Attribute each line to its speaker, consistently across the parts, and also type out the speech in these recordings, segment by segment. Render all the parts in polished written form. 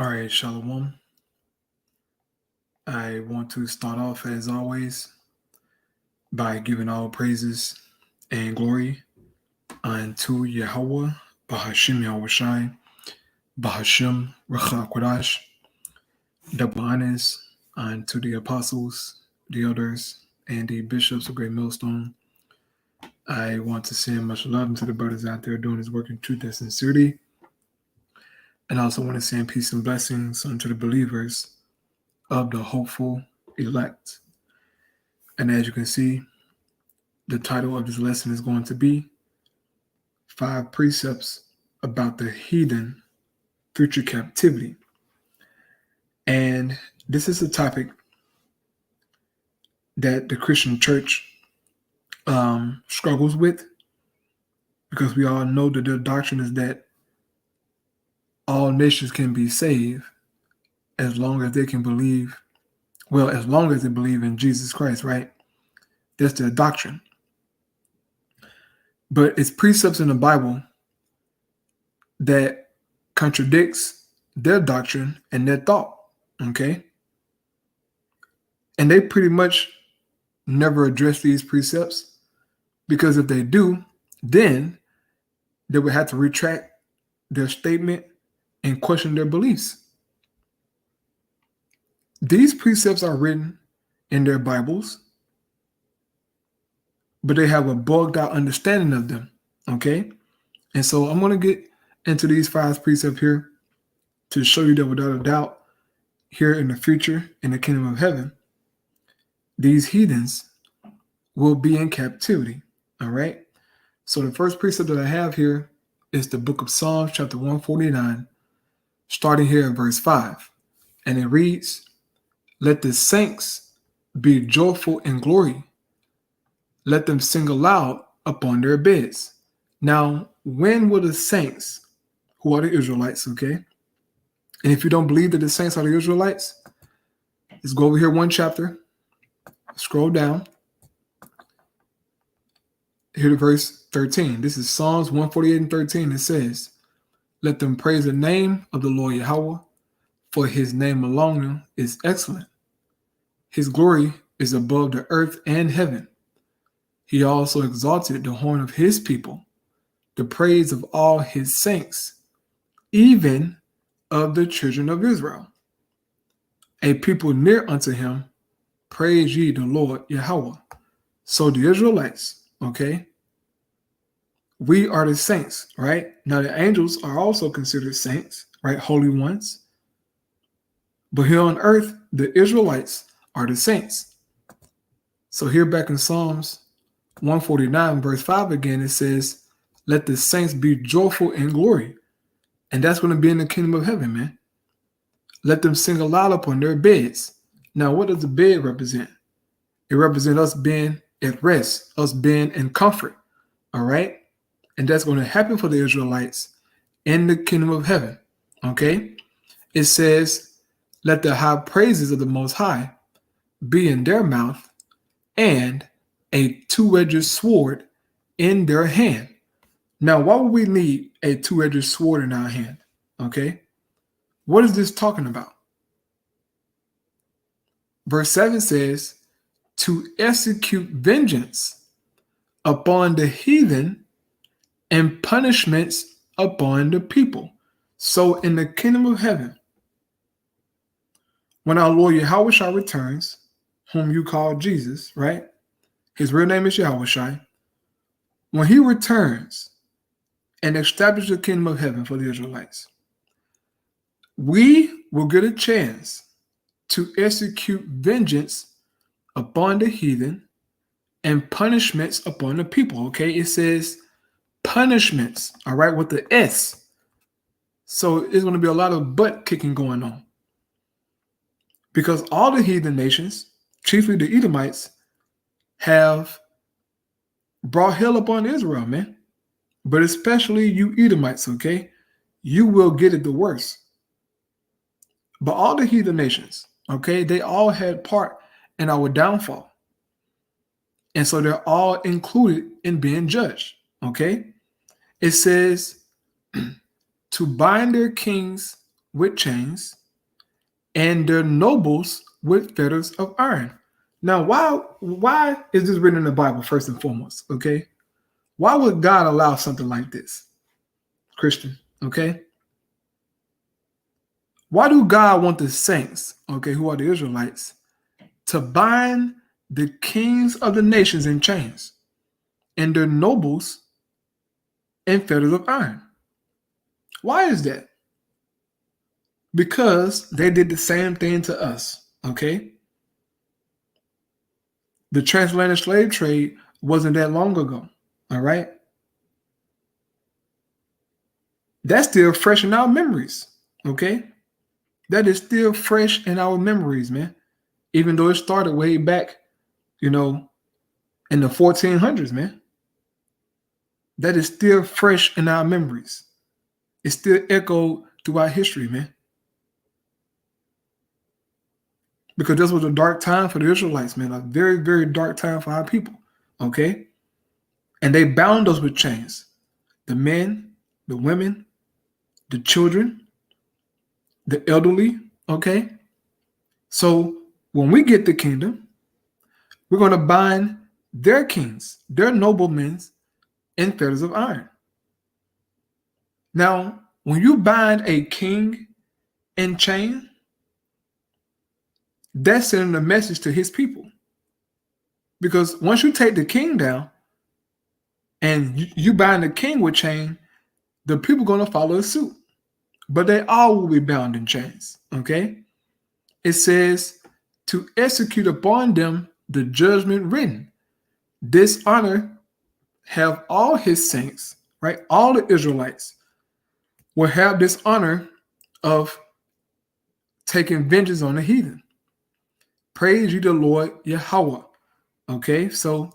Speaker 1: All right, Shalom. I want to start off, as always, by giving all praises and glory unto Yahweh, Bahashim Yahushai, Bahashim Racha Kodash, double honors unto the apostles, the elders, and the bishops of Great Millstone. I want to send much love into the brothers out there doing this work in truth and sincerity. And I also want to send peace and blessings unto the believers of the hopeful elect. And as you can see, the title of this lesson is going to be 5 Precepts about the Heathen Future Captivity. And this is a topic that the Christian church struggles with, because we all know that their doctrine is that all nations can be saved as long as they can believe, as long as they believe in Jesus Christ, right? That's their doctrine. But it's precepts in the Bible that contradicts their doctrine and their thought, okay? And they pretty much never address these precepts, because if they do, then they would have to retract their statement and question their beliefs. These precepts are written in their Bibles, but they have a bugged out understanding of them, okay? And so I'm going to get into these 5 precepts here to show you that without a doubt, here in the future, in the kingdom of heaven, these heathens will be in captivity, all right? So the first precept that I have here is the book of Psalms, chapter 149, starting here at verse 5. And it reads, "Let the saints be joyful in glory. Let them sing aloud upon their beds." Now, when will the saints, who are the Israelites, okay? And if you don't believe that the saints are the Israelites, let's go over here one chapter, scroll down, here to verse 13. This is Psalms 148 and 13. It says, "Let them praise the name of the Lord Yahweh, for his name alone is excellent. His glory is above the earth and heaven. He also exalted the horn of his people, the praise of all his saints, even of the children of Israel. A people near unto him, praise ye the Lord Yahweh." So the Israelites, okay, we are the saints, right? Now the angels are also considered saints, right? Holy ones. But here on earth, the Israelites are the saints. So here back in Psalms 149, verse 5 again, it says, "Let the saints be joyful in glory." And that's going to be in the kingdom of heaven, man. "Let them sing aloud upon their beds." Now, what does the bed represent? It represents us being at rest, us being in comfort, all right? And that's going to happen for the Israelites in the kingdom of heaven, okay? It says, "Let the high praises of the Most High be in their mouth, and a two-edged sword in their hand." Now, why would we need a two-edged sword in our hand? Okay? What is this talking about? Verse 7 says, "To execute vengeance upon the heathen and punishments upon the people." So in the kingdom of heaven, when our Lord Yahweh returns, whom you call Jesus, right? His real name is Yahweh. When he returns and establishes the kingdom of heaven for the Israelites, we will get a chance to execute vengeance upon the heathen and punishments upon the people, okay? It says punishments, all right, with the S. So it's going to be a lot of butt kicking going on, because all the heathen nations, chiefly the Edomites, have brought hell upon Israel, man. But especially you Edomites, okay? You will get it the worst. But all the heathen nations, okay, they all had part in our downfall. And so they're all included in being judged, okay? It says to bind their kings with chains, and their nobles with fetters of iron. Now, why is this written in the Bible first and foremost? Okay, why would God allow something like this, Christian? Okay, why do God want the saints, okay, who are the Israelites, to bind the kings of the nations in chains and their nobles in fetters of iron? Why is that? Because they did the same thing to us, okay? The transatlantic slave trade wasn't that long ago, all right? That's still fresh in our memories, okay? That is still fresh in our memories, man. Even though it started way back, in the 1400s, man. That is still fresh in our memories. It's still echoed throughout history, man. Because this was a dark time for the Israelites, man. A very, very dark time for our people, okay? And they bound us with chains. The men, the women, the children, the elderly, okay? So when we get the kingdom, we're going to bind their kings, their noblemen in fetters of iron. Now, when you bind a king in chain, that's sending a message to his people. Because once you take the king down and you bind the king with chain, the people are going to follow suit. But they all will be bound in chains, okay? It says, to execute upon them the judgment written. This honor have all his saints, right? All the Israelites will have this honor of taking vengeance on the heathen. Praise ye the Lord Yahweh. Okay, so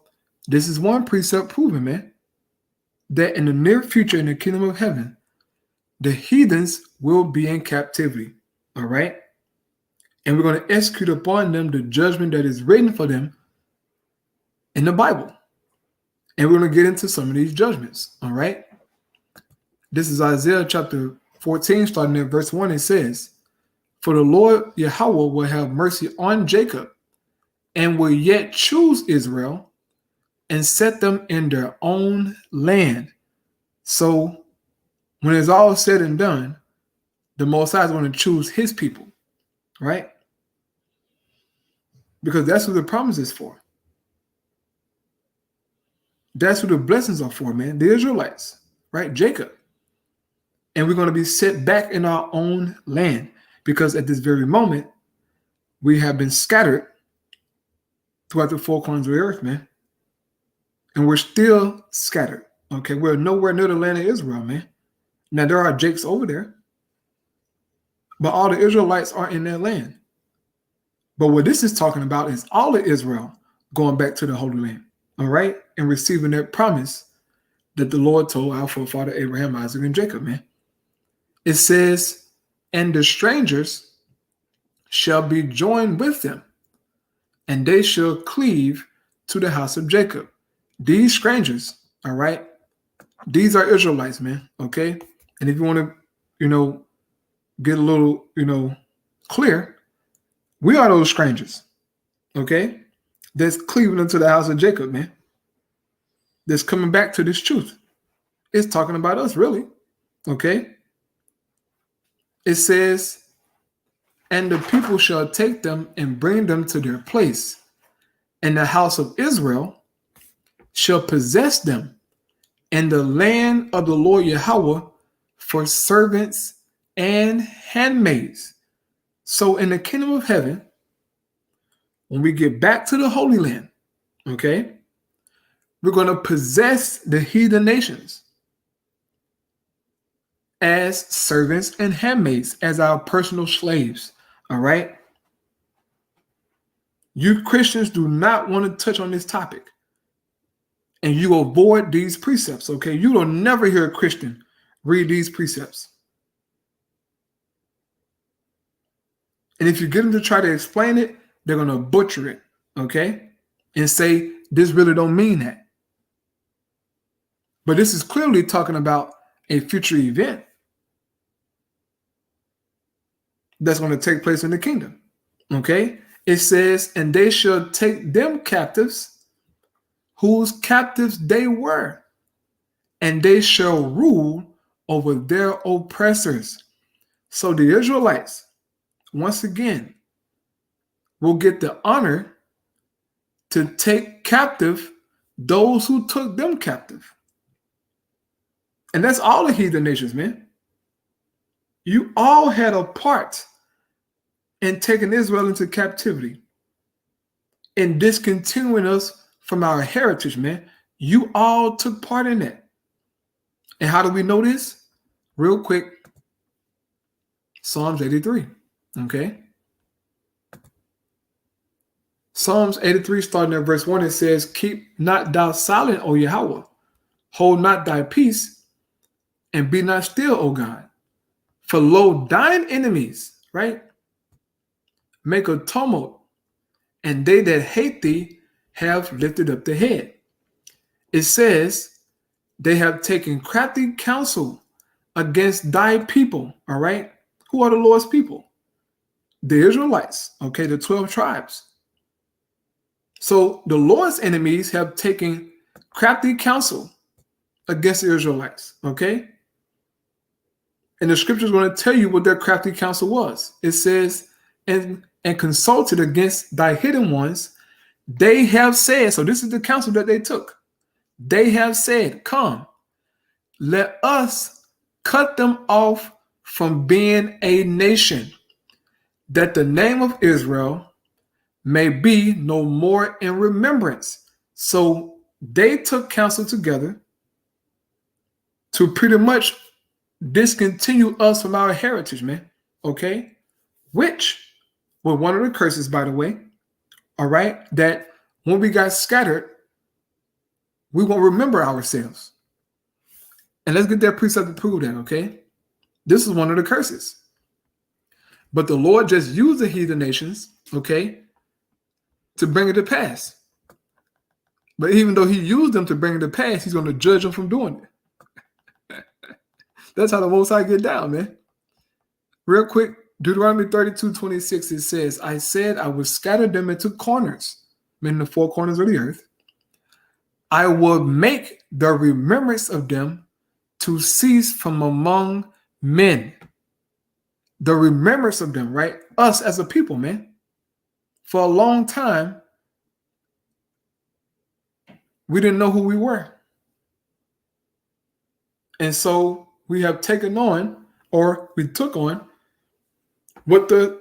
Speaker 1: this is one precept proven, man, that in the near future in the kingdom of heaven, the heathens will be in captivity. All right. And we're going to execute upon them the judgment that is written for them in the Bible. And we're going to get into some of these judgments. All right. This is Isaiah chapter 14, starting at verse 1. It says, for the Lord Yahweh will have mercy on Jacob and will yet choose Israel and set them in their own land. So when it's all said and done, the Most High is going to choose his people, right? Because that's who the promise is for. That's who the blessings are for, man. The Israelites, right? Jacob. And we're going to be set back in our own land because at this very moment, we have been scattered throughout the four corners of the earth, man. And we're still scattered, okay? We're nowhere near the land of Israel, man. Now, there are Jakes over there, but all the Israelites are in their land. But what this is talking about is all of Israel going back to the Holy Land, all right? And receiving that promise that the Lord told our forefather Abraham, Isaac, and Jacob, man. It says, and the strangers shall be joined with them, and they shall cleave to the house of Jacob. These strangers, all right? These are Israelites, man, okay? And if you want to, get a little, clear, we are those strangers, okay? That's cleaving into the house of Jacob, man. That's coming back to this truth. It's talking about us, really, okay? It says, and the people shall take them and bring them to their place, and the house of Israel shall possess them, and the land of the Lord Yahweh for servants and handmaids. So in the kingdom of heaven, when we get back to the Holy Land, okay, we're going to possess the heathen nations as servants and handmaids, as our personal slaves, all right? You Christians do not want to touch on this topic. And you avoid these precepts, okay? You will never hear a Christian read these precepts. And if you get them to try to explain it, they're going to butcher it, okay? And say, this really don't mean that. But this is clearly talking about a future event. that's going to take place in the kingdom. Okay? It says, and they shall take them captives, whose captives they were, and they shall rule over their oppressors. So the Israelites, once again, will get the honor to take captive those who took them captive. And that's all the heathen nations, man. You all had a part in taking Israel into captivity and discontinuing us from our heritage, man. You all took part in that. And how do we know this? Real quick, Psalms 83, okay? Psalms 83, starting at verse 1, it says, keep not thou silent, O Yahweh. Hold not thy peace, and be not still, O God. For lo, thine enemies, right, make a tumult, and they that hate thee have lifted up the head. It says, they have taken crafty counsel against thy people, all right? Who are the Lord's people? The Israelites, okay, the 12 tribes. So the Lord's enemies have taken crafty counsel against the Israelites, okay? And the scripture is going to tell you what their crafty counsel was. It says, and consulted against thy hidden ones, they have said, so this is the counsel that they took. They have said, come, let us cut them off from being a nation, that the name of Israel may be no more in remembrance. So they took counsel together to pretty much discontinue us from our heritage, man. Okay? Which was one of the curses, by the way. All right? That when we got scattered, we won't remember ourselves. And let's get that precept to prove that, okay? This is one of the curses. But the Lord just used the heathen nations, okay, to bring it to pass. But even though he used them to bring it to pass, he's going to judge them from doing it. That's how the Most High get down, man. Real quick, Deuteronomy 32:26, it says, I said I would scatter them into corners, meaning the four corners of the earth. I will make the remembrance of them to cease from among men. The remembrance of them, right? Us as a people, man. For a long time, we didn't know who we were. And so we have taken on, or we took on, what the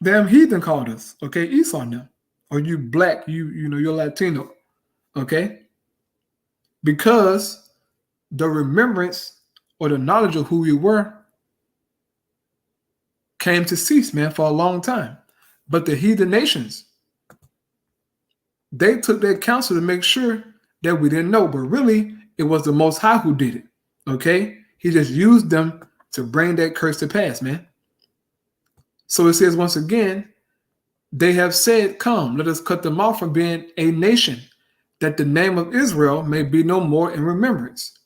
Speaker 1: damn heathen called us, okay? Esau now. Or you black, you're Latino, okay? Because the remembrance or the knowledge of who we were came to cease, man, for a long time. But the heathen nations, they took their counsel to make sure that we didn't know. But really, it was the Most High who did it, okay? He just used them to bring that curse to pass, man. So it says once again, they have said, come, let us cut them off from being a nation, that the name of Israel may be no more in remembrance.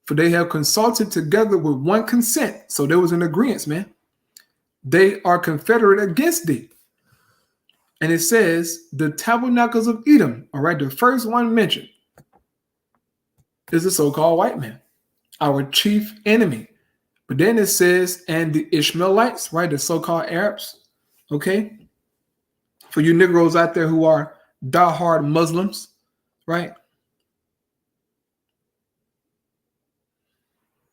Speaker 1: For they have consulted together with one consent. So there was an agreement, man. They are confederate against thee. And it says, the tabernacles of Edom, all right, the first one mentioned is the so-called white man, our chief enemy. But then it says, and the Ishmaelites, right, the so-called Arabs, okay? For you Negroes out there who are diehard Muslims, right?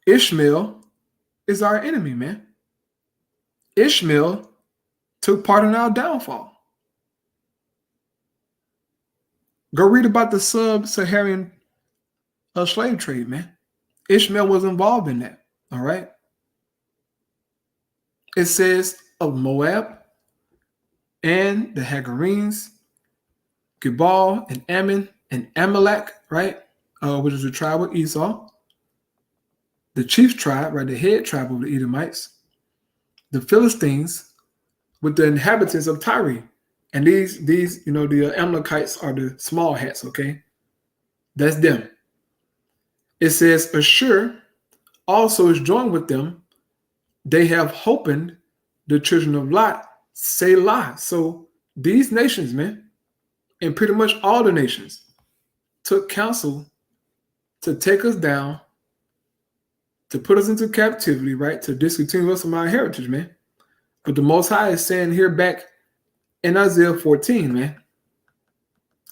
Speaker 1: Ishmael is our enemy, man. Ishmael took part in our downfall. Go read about the sub-Saharan slave trade, man. Ishmael was involved in that, all right? It says of Moab and the Hagarenes, Gebal and Ammon and Amalek, right? Which is the tribe of Esau. The chief tribe, right? The head tribe of the Edomites. The Philistines with the inhabitants of Tyre. And these, the Amalekites are the small hats, okay? That's them. It says, Ashur also is joined with them. They have hopened the children of Lot, Selah. So these nations, man, and pretty much all the nations, took counsel to take us down, to put us into captivity, right? To discontinue us from our heritage, man. But the Most High is saying here back in Isaiah 14, man,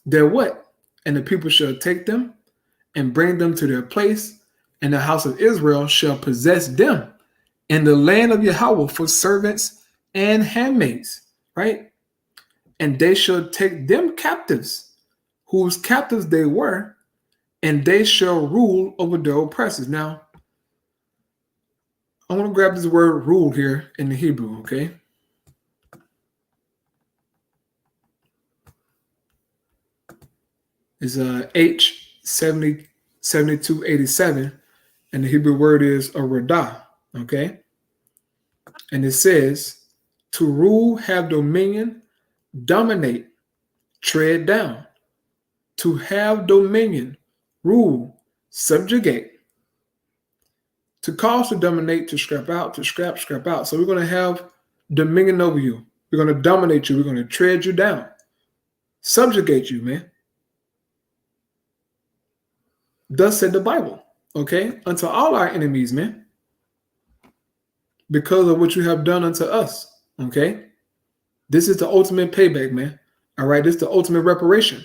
Speaker 1: they're what? And the people shall take them and bring them to their place, and the house of Israel shall possess them in the land of Yahweh for servants and handmaids, right? And they shall take them captives, whose captives they were, and they shall rule over their oppressors. Now, I want to grab this word rule here in the Hebrew, okay? It's H7287, and the Hebrew word is a radah, okay? And it says, to rule, have dominion, dominate, tread down. To have dominion, rule, subjugate. To cause, to dominate, to scrap out, to scrap out. So we're going to have dominion over you. We're going to dominate you. We're going to tread you down. Subjugate you, man. Thus said the Bible, okay? Unto all our enemies, man. Because of what you have done unto us, okay? This is the ultimate payback, man. All right, this is the ultimate reparation.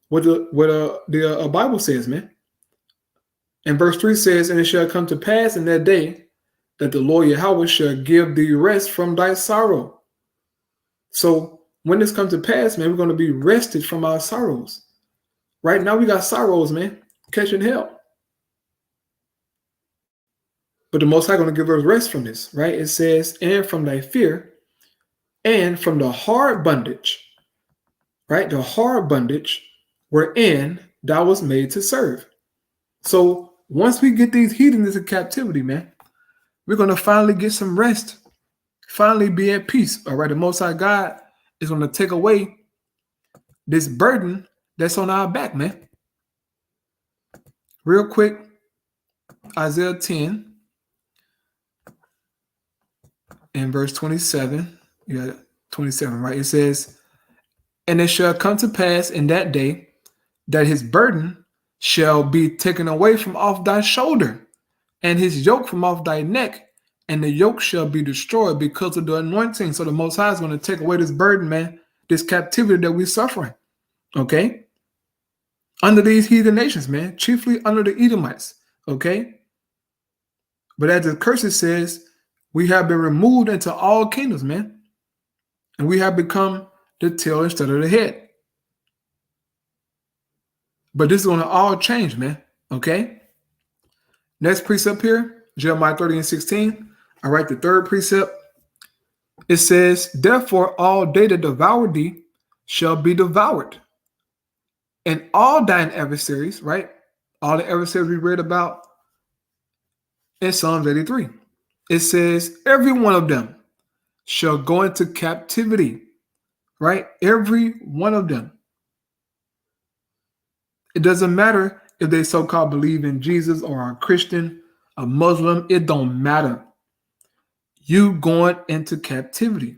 Speaker 1: What the Bible says, man. And verse 3 says, and it shall come to pass in that day that the Lord Yahweh shall give thee rest from thy sorrow. So when this comes to pass, man, we're going to be rested from our sorrows. Right now we got sorrows, man, catching hell. But the Most High going to give us rest from this, right? It says, and from thy fear, and from the hard bondage, right? The hard bondage wherein thou was made to serve. So once we get these heathen into captivity, man, we're going to finally get some rest, finally be at peace. All right, the Most High God is going to take away this burden that's on our back, man. Real quick, Isaiah 10 and verse 27. You got 27, right? It says, and it shall come to pass in that day that his burden shall be taken away from off thy shoulder, and his yoke from off thy neck, and the yoke shall be destroyed because of the anointing. So the Most High is going to take away this burden, man, this captivity that we're suffering, okay? Under these heathen nations, man, chiefly under the Edomites, okay? But as the curse says, we have been removed into all kingdoms, man, and we have become the tail instead of the head. But this is going to all change, man, okay? Next precept here, Jeremiah 30 and 16. All right, the third precept. It says, therefore all they that devour thee shall be devoured. And all thine adversaries, right? All the adversaries we read about in Psalms 83. It says, every one of them shall go into captivity, right? Every one of them. It doesn't matter if they so-called believe in Jesus or are a Christian, a Muslim, it don't matter. You going into captivity,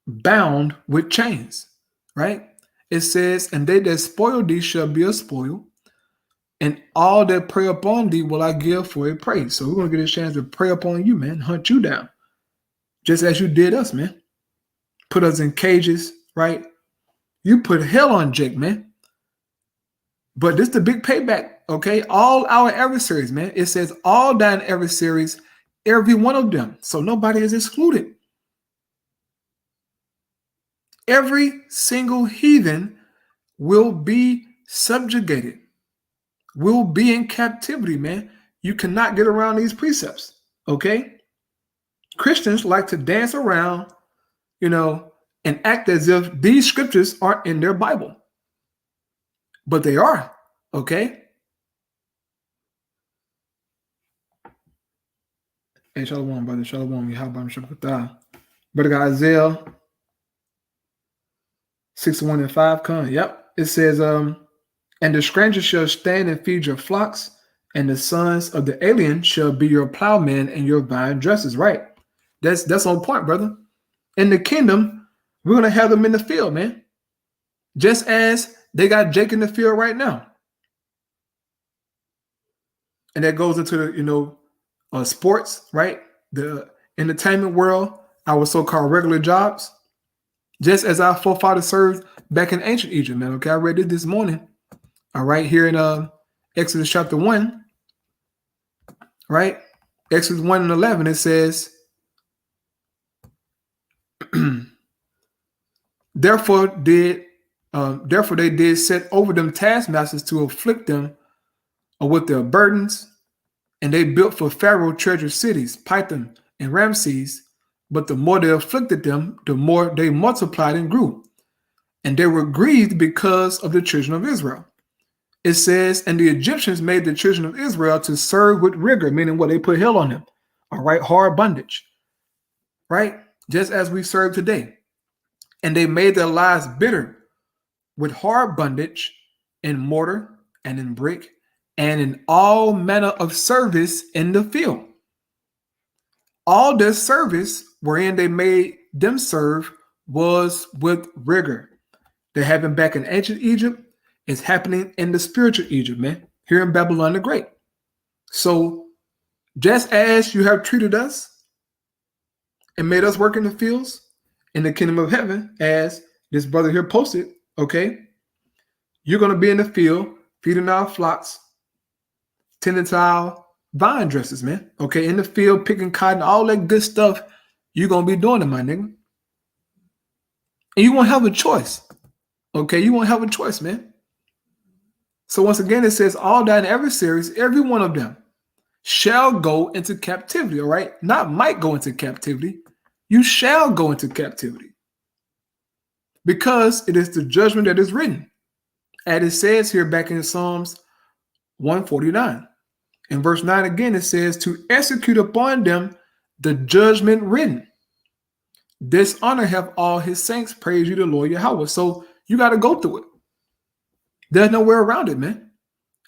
Speaker 1: bound with chains, right? It says, and they that spoil thee shall be a spoil, and all that prey upon thee will I give for a prey. So we're going to get a chance to prey upon you, man, hunt you down, just as you did us, man. Put us in cages, right? You put hell on Jake, man. But this is the big payback, okay? All our adversaries, man. It says all thine adversaries, every one of them. So nobody is excluded. Every single heathen will be subjugated, will be in captivity, man. You cannot get around these precepts, okay? Christians like to dance around, and act as if these scriptures aren't in their Bible. But they are, okay? Hey, Shalom, brother. Shalom. Brother got Isaiah 61 and 5. Come. Yep. It says, and the stranger shall stand and feed your flocks, and the sons of the alien shall be your plowmen and your vine dressers. Right. That's on point, brother. In the kingdom, we're going to have them in the field, man. Just as they got Jake in the field right now. And that goes into the, sports, right? The entertainment world, our so-called regular jobs. Just as our forefathers served back in ancient Egypt, man. Okay, I read it this morning. All right, here in Exodus chapter 1, right? Exodus 1 and 11, it says, therefore they did set over them taskmasters to afflict them with their burdens, and they built for Pharaoh treasure cities, Pithom and Ramses. But the more they afflicted them, the more they multiplied and grew. And they were grieved because of the children of Israel. It says, and the Egyptians made the children of Israel to serve with rigor, meaning what? They put hell on them. All right, hard bondage. Right? Just as we serve today. And they made their lives bitter with hard bondage in mortar and in brick and in all manner of service in the field. All their service wherein they made them serve was with rigor. They're having back in ancient Egypt. It's happening in the spiritual Egypt, man, here in Babylon the Great. So just as you have treated us and made us work in the fields in the kingdom of heaven, as this brother here posted, okay, you're going to be in the field feeding our flocks, tending to our vine dressers, man. Okay, in the field, picking cotton, all that good stuff, you're going to be doing it, my nigga. And you won't have a choice. Okay, you won't have a choice, man. So once again, it says all that in every series, every one of them shall go into captivity, all right? Not might go into captivity. You shall go into captivity. Because it is the judgment that is written. As it says here back in Psalms 149. In verse 9 again, it says, to execute upon them the judgment written. Dishonor have all his saints, praise you the Lord Yahweh. So you got to go through it. There's no way around it, man.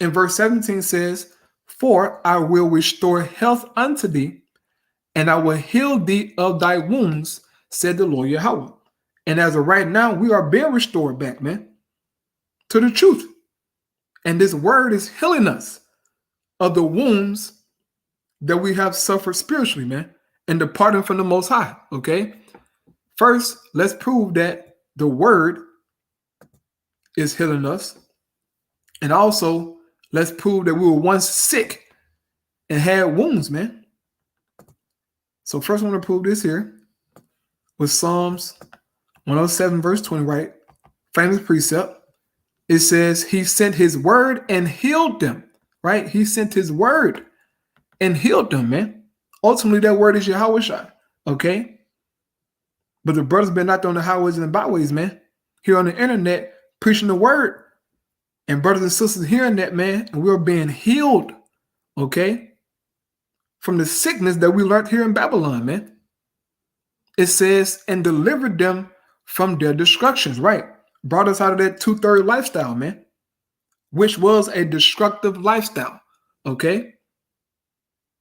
Speaker 1: In verse 17 says, for I will restore health unto thee, and I will heal thee of thy wounds, said the Lord Yahweh. And as of right now, we are being restored back, man, to the truth. And this word is healing us of the wounds that we have suffered spiritually, man, and departing from the Most High, okay? First, let's prove that the word is healing us. And also, let's prove that we were once sick and had wounds, man. So first I want to prove this here with Psalms 107, verse 20, right? Famous precept. It says, he sent his word and healed them, right? He sent his word and healed them, man. Ultimately, that word is Yahweh Shai, okay? But the brothers been out there on the highways and the byways, man, here on the internet, preaching the word. And brothers and sisters hearing that, man, and we're being healed, okay, from the sickness that we learned here in Babylon, man. It says, and delivered them from their destructions, right? Brought us out of that 2/3 lifestyle, man, which was a destructive lifestyle, okay?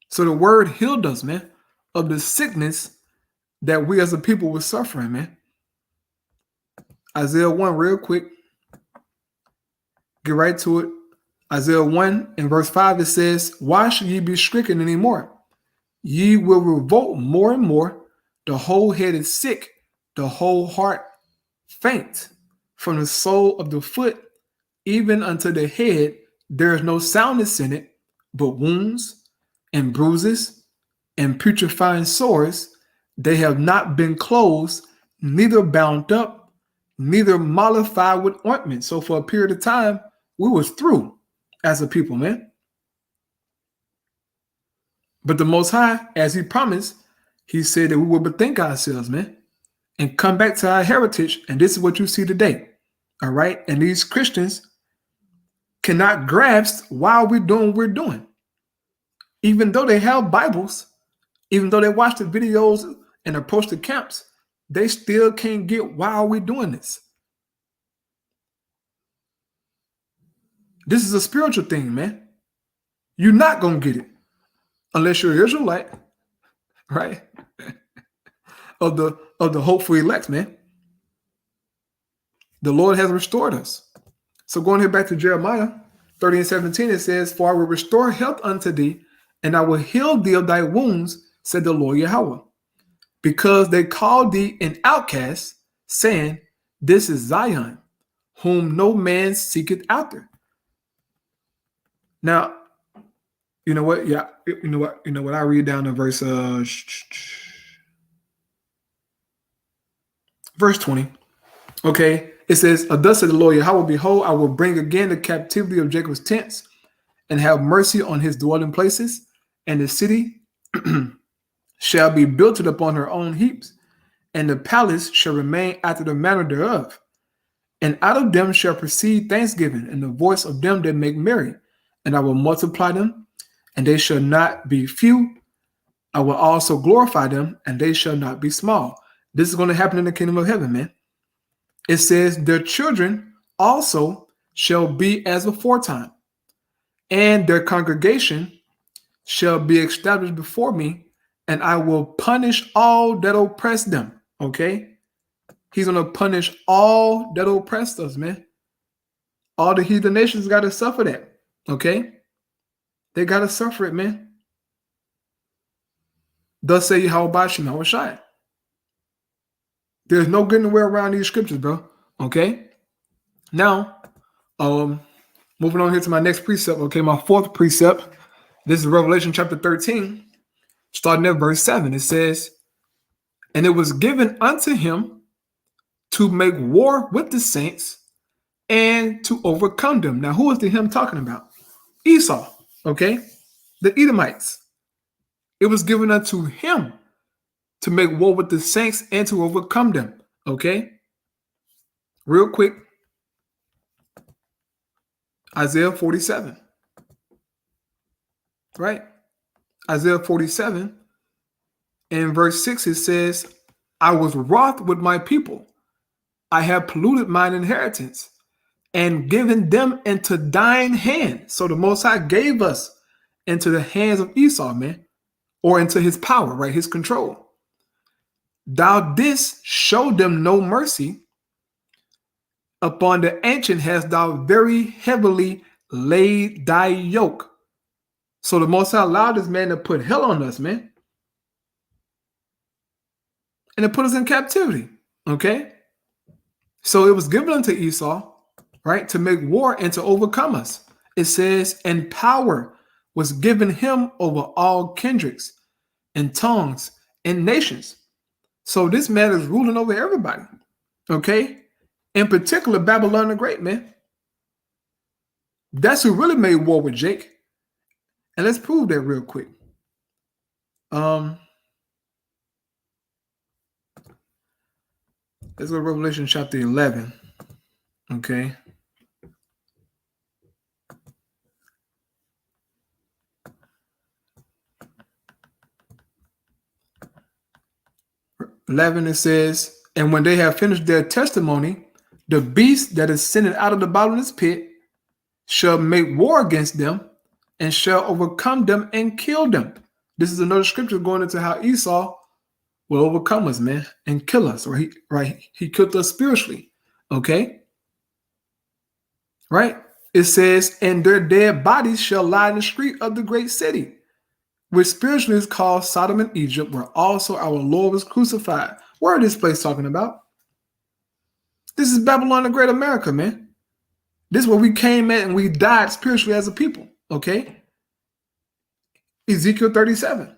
Speaker 1: So the word healed us, man, of the sickness that we as a people were suffering, man. Isaiah 1, real quick. Get right to it. Isaiah 1 and verse 5, it says, why should ye be stricken anymore? Ye will revolt more and more. The whole head is sick, the whole heart faint. From the sole of the foot even unto the head, there is no soundness in it, but wounds and bruises and putrefying sores. They have not been closed, neither bound up, neither mollified with ointment. So for a period of time, we was through as a people, man. But the Most High, as he promised, he said that we would bethink ourselves, man, and come back to our heritage. And this is what you see today. All right. And these Christians cannot grasp why we're doing what we're doing. Even though they have Bibles, even though they watch the videos and approach the camps, they still can't get why are we doing this. This is a spiritual thing, man. You're not going to get it unless you're an Israelite, right? of the hopeful elect, man. The Lord has restored us. So going here back to Jeremiah 30 and 17, it says, "For I will restore health unto thee, and I will heal thee of thy wounds, said the Lord Yahweh. Because they called thee an outcast, saying, This is Zion, whom no man seeketh after." Now, you know what? Yeah, you know what? I read down to verse 20. Okay, it says, "Thus said the Lord Yahweh, behold, I will bring again the captivity of Jacob's tents, and have mercy on his dwelling places, and the city shall be built upon her own heaps, and the palace shall remain after the manner thereof. And out of them shall proceed thanksgiving, and the voice of them that make merry. And I will multiply them, and they shall not be few. I will also glorify them, and they shall not be small." This is going to happen in the kingdom of heaven, man. It says, "Their children also shall be as aforetime, and their congregation shall be established before me, and I will punish all that oppress them." Okay? He's going to punish all that oppressed us, man. All the heathen nations got to suffer that. Okay? They got to suffer it, man. Thus say Yahweh Shem Shai. There's no getting away around these scriptures, bro. Okay? Now, moving on here to my next precept. Okay, my fourth precept. This is Revelation chapter 13, starting at verse 7. It says, "And it was given unto him to make war with the saints and to overcome them." Now, who is the him talking about? Esau, okay? The Edomites. It was given unto him to make war with the saints and to overcome them, okay? Real quick, Isaiah 47, right? Isaiah 47, in verse 6, it says, "I was wroth with my people. I have polluted mine inheritance and given them into thine hand." So the Most High gave us into the hands of Esau, man, or into his power, right? His control. "Thou didst show them no mercy. Upon the ancient hast thou very heavily laid thy yoke." So the Most High allowed this man to put hell on us, man. And to put us in captivity, okay? So it was given unto Esau, right, to make war and to overcome us. It says, "And power was given him over all kindreds and tongues and nations." So this man is ruling over everybody, okay? In particular, Babylon the Great, man. That's who really made war with Jake. And let's prove that real quick. Let's go to Revelation chapter 11, okay? It says, "And when they have finished their testimony, the beast that is sent out of the bottomless pit shall make war against them and shall overcome them and kill them." This is another scripture going into how Esau will overcome us, man, and kill us, or he killed us spiritually, okay? Right? It says, "And their dead bodies shall lie in the street of the great city, which spiritually is called Sodom and Egypt, where also our Lord was crucified." Where is this place talking about? This is Babylon the Great America, man. This is where we came at and we died spiritually as a people, okay? Ezekiel 37.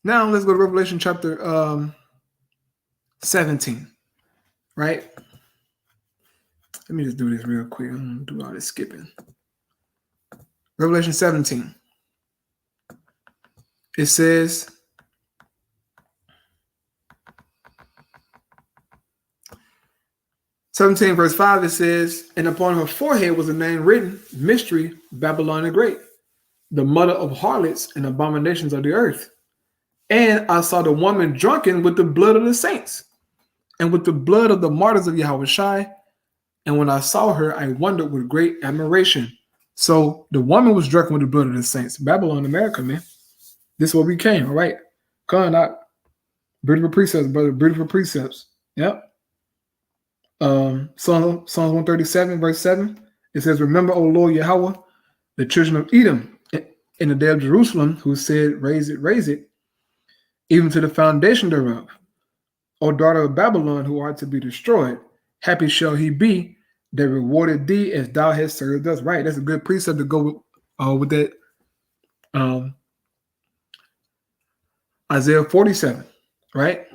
Speaker 1: Now let's go to Revelation chapter 17, right? Let me just do this real quick. I'm going to do all this skipping. Revelation 17. It says, verse 5, it says, "And upon her forehead was a name written, Mystery, Babylon the Great, the mother of harlots and abominations of the earth. And I saw the woman drunken with the blood of the saints and with the blood of the martyrs of Yahweh Shai. And when I saw her, I wondered with great admiration." So the woman was drunken with the blood of the saints. Babylon, America, man. This is what we came, all right? Come on, beautiful precepts, brother. Beautiful precepts. Yep. Psalms 137, verse 7. It says, "Remember, O Lord Yahweh, the children of Edom in the day of Jerusalem, who said, raise it, even to the foundation thereof. O daughter of Babylon, who art to be destroyed, happy shall he be that rewarded thee as thou hast served us." Right. That's a good precept to go with that. Isaiah 47, right?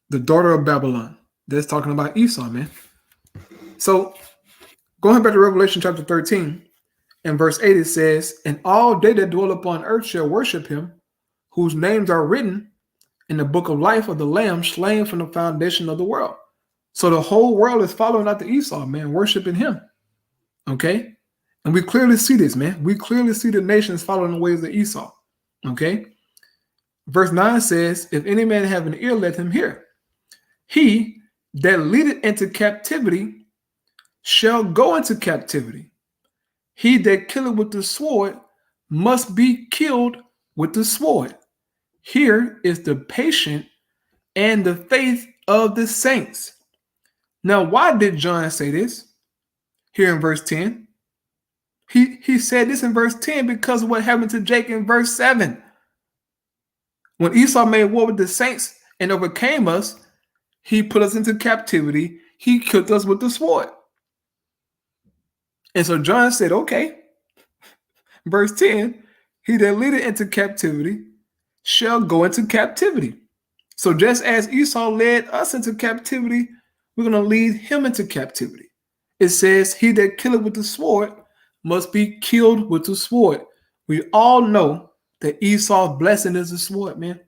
Speaker 1: The daughter of Babylon. That's talking about Esau, man. So going back to Revelation chapter 13 and verse 8, it says, "And all they that dwell upon earth shall worship him, whose names are written in the book of life of the Lamb slain from the foundation of the world." So the whole world is following after Esau, man, worshiping him. Okay? And we clearly see this, man. We clearly see the nations following the ways of Esau. Okay? Verse 9 says, "If any man have an ear, let him hear. He that leadeth into captivity shall go into captivity. He that killeth with the sword must be killed with the sword. Here is the patience and the faith of the saints." Now, why did John say this here in verse 10? He said this in verse 10 because of what happened to Jacob in verse 7. When Esau made war with the saints and overcame us, he put us into captivity. He killed us with the sword. And so John said, okay, verse 10, "He that leadeth into captivity shall go into captivity." So just as Esau led us into captivity, we're going to lead him into captivity. It says, "He that killeth with the sword must be killed with the sword." We all know that Esau's blessing is the sword, man.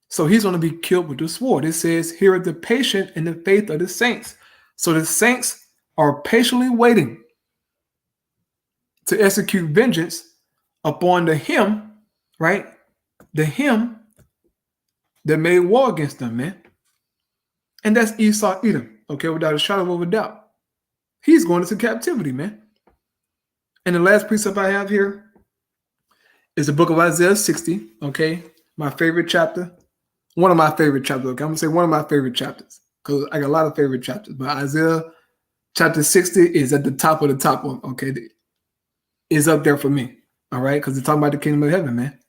Speaker 1: So he's going to be killed with the sword. It says, "Here is the patience and the faith of the saints." So the saints are patiently waiting to execute vengeance upon the him, right? The him that made war against them, man. And that's Esau Edom, okay, without a shadow of a doubt. He's going into captivity, man. And the last precept I have here is the book of Isaiah 60, okay? My favorite chapter. One of my favorite chapters, okay? I'm going to say one of my favorite chapters because I got a lot of favorite chapters. But Isaiah chapter 60 is at the top of the top one, okay? It's up there for me, all right? Because it's talking about the kingdom of heaven, man.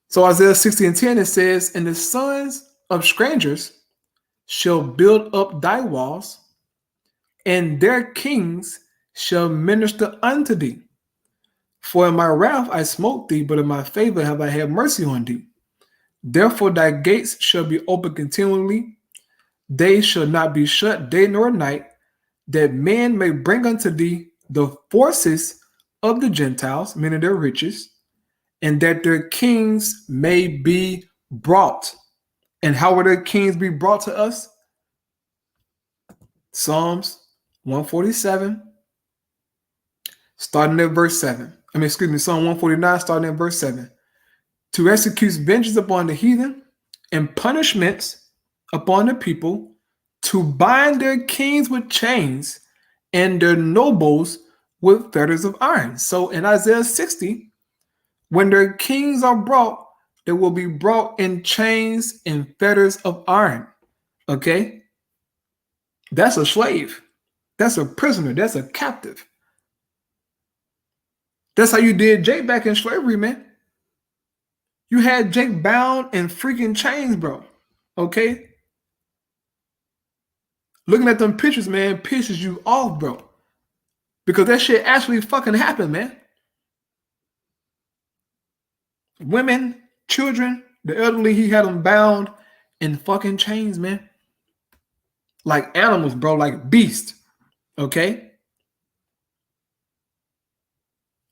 Speaker 1: So Isaiah 60 and 10, it says, "And the sons of strangers shall build up thy walls, and their kings shall minister unto thee. For in my wrath I smote thee, but in my favor have I had mercy on thee. Therefore thy gates shall be open continually. They shall not be shut day nor night, that men may bring unto thee the forces of the Gentiles," meaning their riches, "and that their kings may be brought." And how will their kings be brought to us? Psalms 147, starting at verse 7. Psalm 149, starting at verse 7. "To execute vengeance upon the heathen and punishments upon the people, to bind their kings with chains and their nobles with fetters of iron." So in Isaiah 60, when their kings are brought, they will be brought in chains and fetters of iron. Okay? That's a slave. That's a prisoner. That's a captive. That's how you did Jake back in slavery, man. You had Jake bound in freaking chains, bro. Okay? Looking at them pictures, man, pisses you off, bro. Because that shit actually fucking happened, man. Women, children, the elderly, he had them bound in fucking chains, man. Like animals, bro, like beasts. Okay?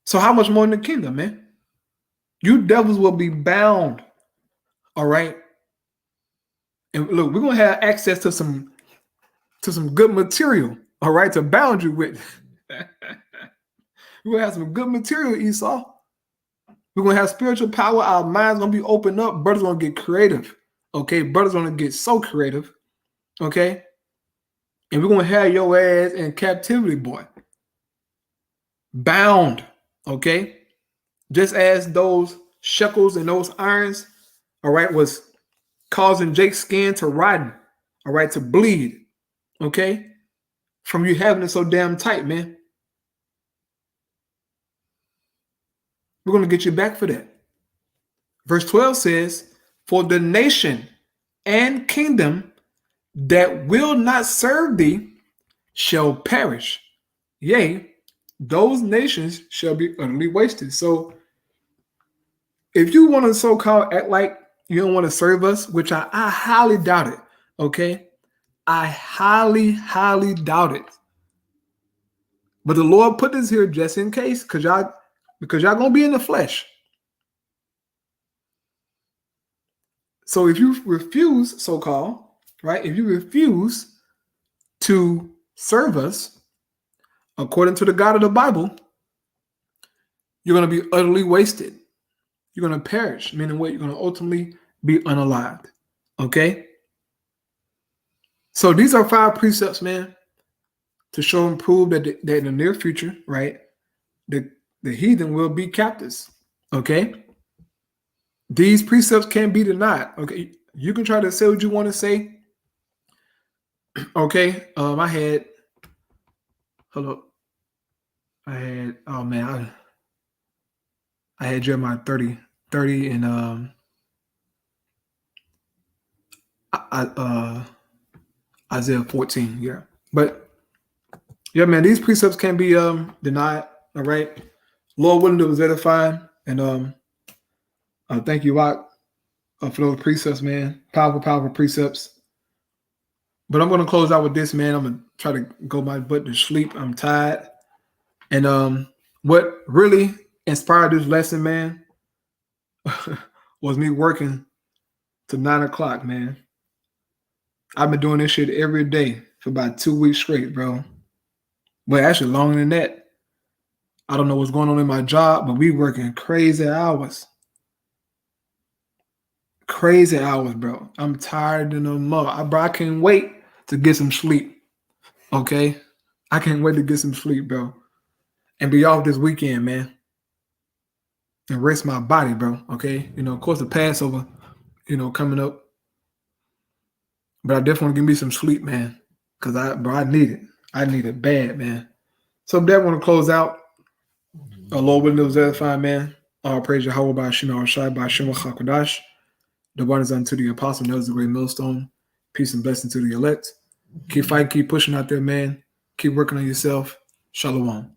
Speaker 1: So how much more in the kingdom, man? You devils will be bound. All right? And look, we're gonna have access to some good material, all right, to bound you with. We're gonna have some good material, Esau. We're gonna have spiritual power. Our minds gonna be opened up. Brothers gonna get creative. Okay, brothers gonna get so creative. Okay, and we're gonna have your ass in captivity, boy. bound, okay? Just as those shekels and those irons, all right, was causing Jake's skin to rot, all right, to bleed, okay? From you having it so damn tight, man. We're going to get you back for that. Verse 12 says, for the nation and kingdom that will not serve thee shall perish. Yea, those nations shall be utterly wasted. So if you want to so-called act like you don't want to serve us, which I highly doubt it, okay? I highly, highly doubt it. But the Lord put this here just in case, because y'all gonna be in the flesh. So if you refuse, so-called, right? If you refuse to serve us according to the God of the Bible, you're going to be utterly wasted. You're going to perish, meaning what? You're going to ultimately be unalived. Okay? So these are 5 precepts, man, to show and prove that in the near future, right, the heathen will be captives. Okay? These precepts can't be denied. Okay? You can try to say what you want to say. Okay? I had, oh man, I had Jeremiah 30 and Isaiah 14. Yeah. But yeah, man, these precepts can't be denied. All right. Lord willing, it was edifying. And thank you, Rock, for those precepts, man. Powerful, powerful precepts. But I'm gonna close out with this, man. I'm gonna try to go my butt to sleep. I'm tired. And what really inspired this lesson, man, was me working to 9 o'clock, man. I've been doing this shit every day for about 2 weeks straight, bro. But actually longer than that. I don't know what's going on in my job, but we working crazy hours. Crazy hours, bro. I'm tired in the mud. Bro, I can't wait to get some sleep. Okay? I can't wait to get some sleep, bro. And be off this weekend, man. And rest my body, bro. Okay? You know, of course the Passover, coming up. But I definitely want to give me some sleep, man. Because I need it. I need it bad, man. So that want to close out. Lord willing, it was edifying, man. All praise Yahweh by Shema Shai by Shema Chakodash. The one is unto the apostle, knows the great millstone. Peace and blessing to the elect. Keep fighting, keep pushing out there, man. Keep working on yourself. Shalom.